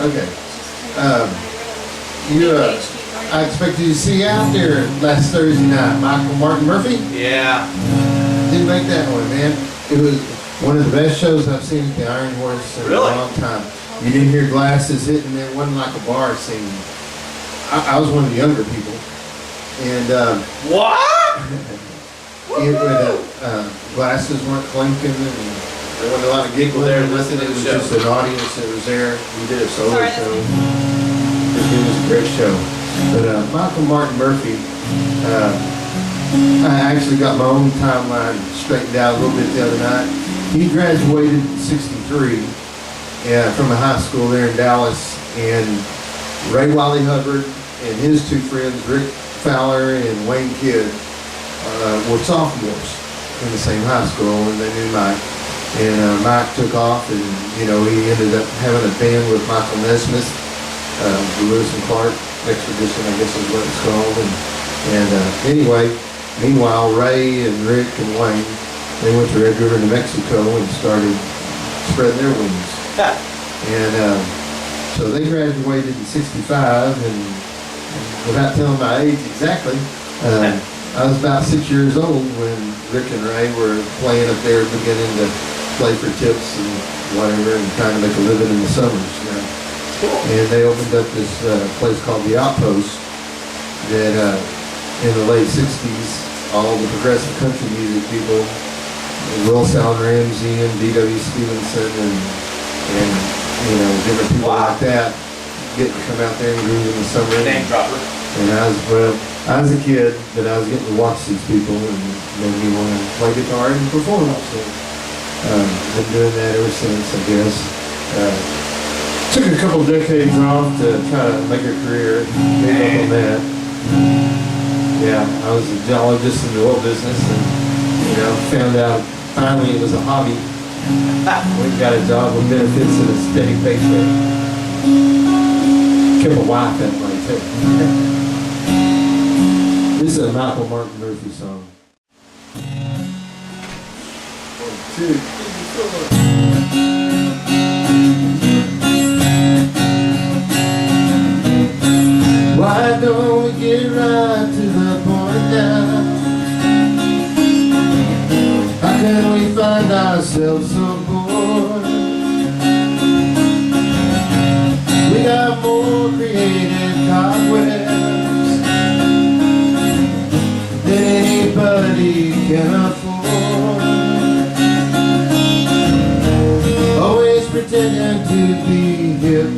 Okay. I expected you to see you out there last Thursday night, Michael Martin Murphy. Yeah. Didn't make that one, man. It was one of the best shows I've seen at the Iron Horse in a long time. You didn't hear glasses hitting. It wasn't like a bar scene. I was one of the younger people, and what? Glasses weren't clinking, and there wasn't a lot of giggling there. Nothing. It was just an audience that was there. We did a solo show. It was a great show. But Michael Martin Murphy, I actually got my own timeline straightened out a little bit the other night. He graduated in '63 from a high school there in Dallas, and Ray Wiley Hubbard and his two friends, Rick Fowler and Wayne Kidd, were sophomores in the same high school, and they knew Mike. And Mike took off, and he ended up having a band with Michael Nesmith, the Lewis and Clark Expedition, I guess is what it's called. And anyway, meanwhile, Ray and Rick and Wayne, they went to Red River, New Mexico, and started spreading their wings. And so they graduated in '65, and without telling my age exactly, I was about 6 years old when Rick and Ray were playing up there, beginning to play for tips and whatever, and trying to make a living in the summers. And they opened up this place called The Outpost that in the late '60s, all the progressive country music people, Will Sound Ramsey and D.W. Stevenson and different people like that, get to come out there and groove in the summer. Name dropper. And I was a kid, but I was getting to watch these people and made me want to play guitar and perform. So been doing that ever since, I guess. Took a couple decades off to try to make a career, made up on that. Yeah, I was a geologist in the oil business, and found out finally it was a hobby. We got a job with benefits and a steady paycheck. Kept a wife that way too. This is a Michael Martin Murphy song. 1, 2, 3, 4. Why don't we get right to the point now? How can we find ourselves so bored? We got more creative cobwebs than anybody can afford. Always pretending to be hip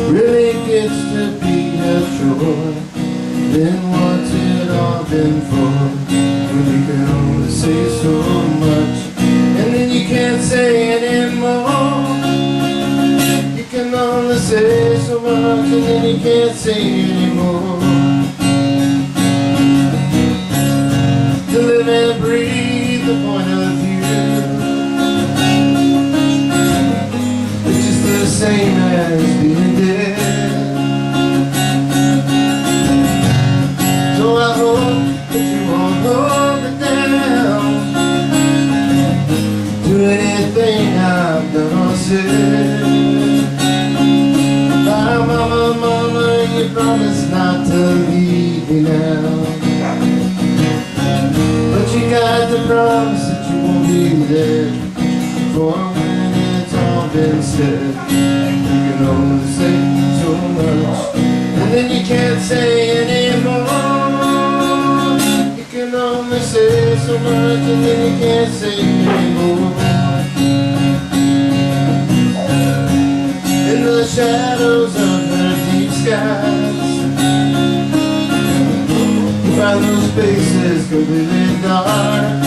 really gets to be a chore. Then what's it all been for? When you can only say so much, and then you can't say anymore. You can only say so much, and then you can't say anymore. To live and breathe the point of view, it's just the same as being dead. So I hope that you won't hold it down to anything I've done or said. Mama, you promised not to leave me now, but you got to promise that you won't be there for when it's all been said. You can only say so much, and then you can't say anymore. You can only say so much, and then you can't say anymore. In the shadows of the deep skies, you find those spaces completely dark.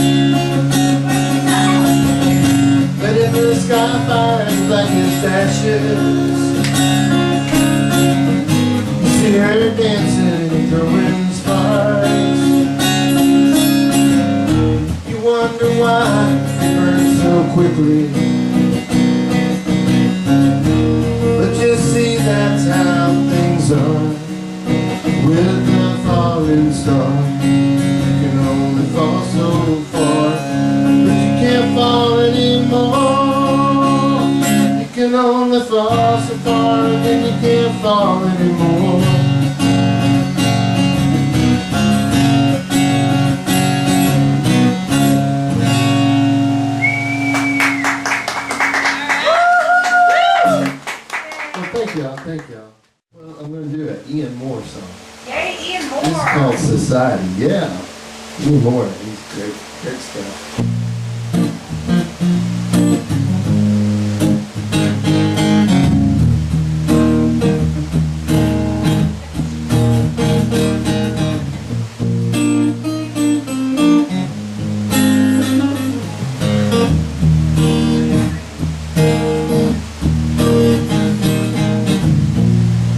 But if the sky fires black as ashes, you see her dancing and throwing sparks. You wonder why it burns so quickly. That's how things are with the falling star. You can only fall so far, but you can't fall anymore. gonna fall so far and then you can't fall anymore. Thank y'all. Well, I'm going to do an Ian Moore song. Yay, Ian Moore! This is called Society. Yeah. Ian Moore. He's great stuff.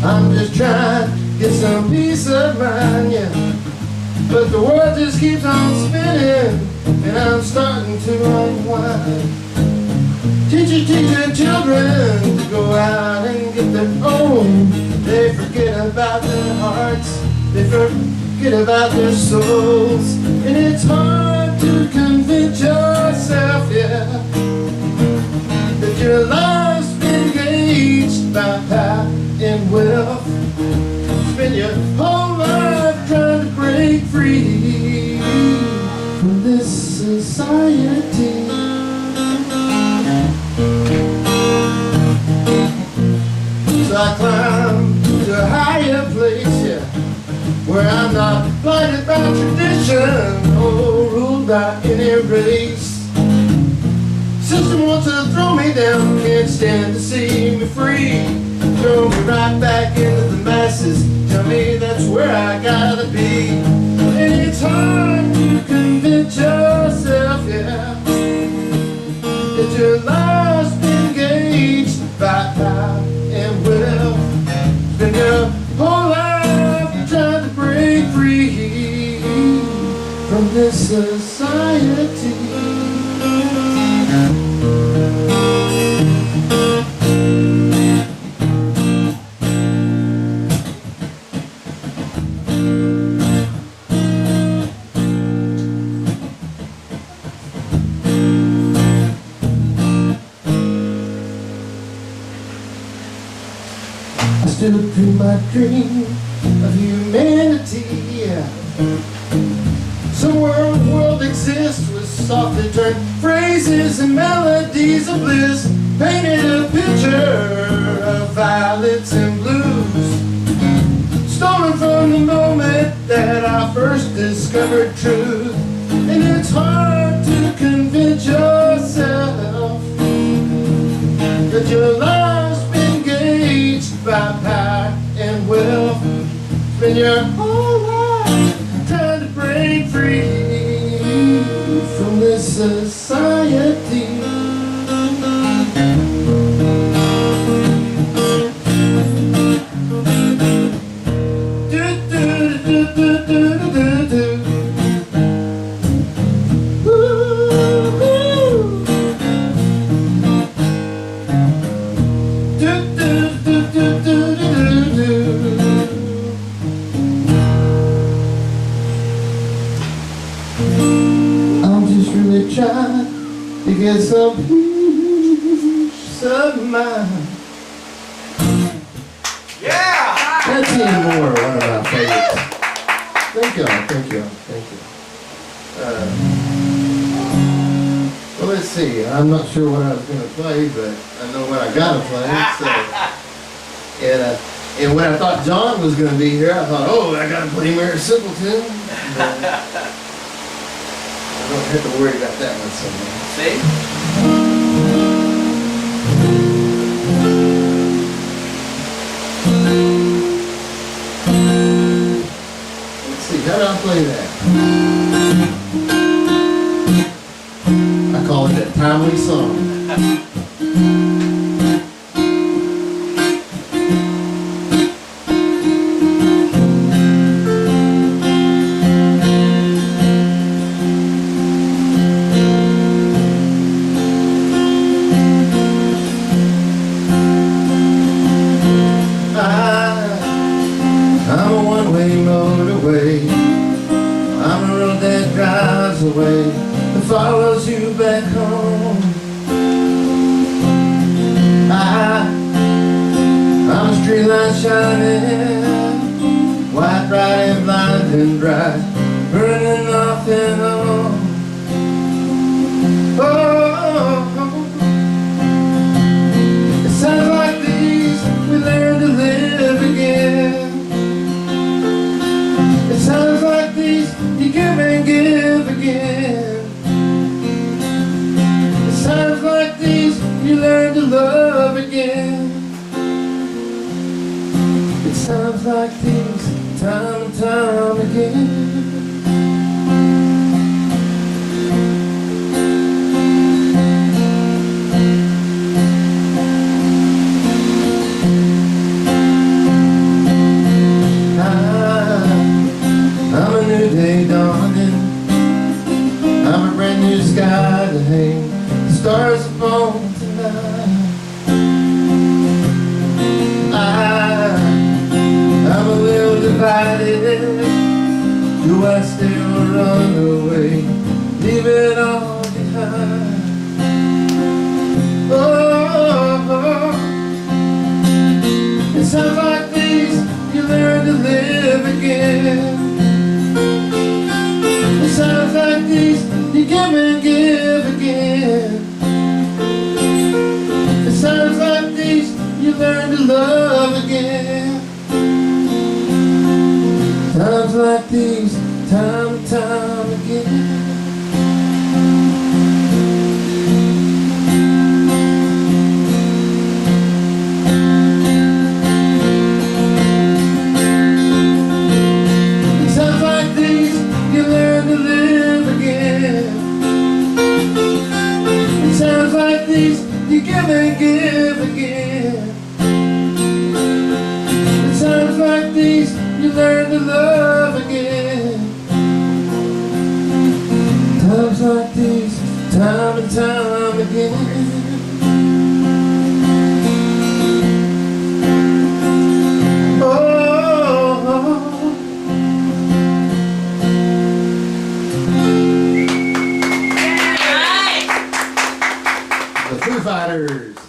I'm just trying to get some peace of mind, yeah. But the world just keeps on spinning, and I'm starting to unwind. Teachers teach their children to go out and get their own. They forget about their hearts, they forget about their souls. And it's hard to convince yourself, yeah, that your life's been gauged by power and wealth. Spend your whole life trying to break free from this society. So I climb to a higher place, yeah, where I'm not blinded by tradition or ruled by any race. System wants to throw me down, can't stand to see me free. Throw me right back into the masses, tell me that's where I gotta be. And it's hard to convince yourself, yeah, that your life's been gauged by power and wealth. Spend your whole life trying to break free from this society. I still dream my dream of humanity, yeah. Somewhere a world exists with softly turned phrases and melodies of bliss, painted a picture of violets and blues, stolen from the moment that I first discovered truth. And it's hard to convince yourself that your life's been gauged by power and wealth. Spend your whole life trying to break free from this society. I'm just really trying to get some peace of mind. Yeah! That's Ian Moore, one of my favorites. Thank y'all, thank y'all, thank you. Well, let's see. I'm not sure what I was going to play, but I know what I got to play. So, and when I thought John was going to be here, I thought, oh, I got to play Mary Simpleton. I don't have to worry about that one so much. See? Let's see, how do I play that? I call it a timely song. I'm a one-way motorway. I'm a road that drives away and follows you back home. shining, white, bright and blind and bright, burning off and on. It sounds like these we learn to live again. It sounds like these you give and give again. It sounds like these you learn to love again. It sounds like these time and time again. I'm a new day dawning, I'm a brand new sky to hang the stars upon tonight. I'm a little divided, do I stay or run away, leave it all behind? It sounds like these you learn to live again. It sounds like these you give and give again. It sounds like these you learn to love again. Times like these, time and time again. You give and give again. It sounds like these you learn to love again. Times like these, time and time again. The Foo Fighters.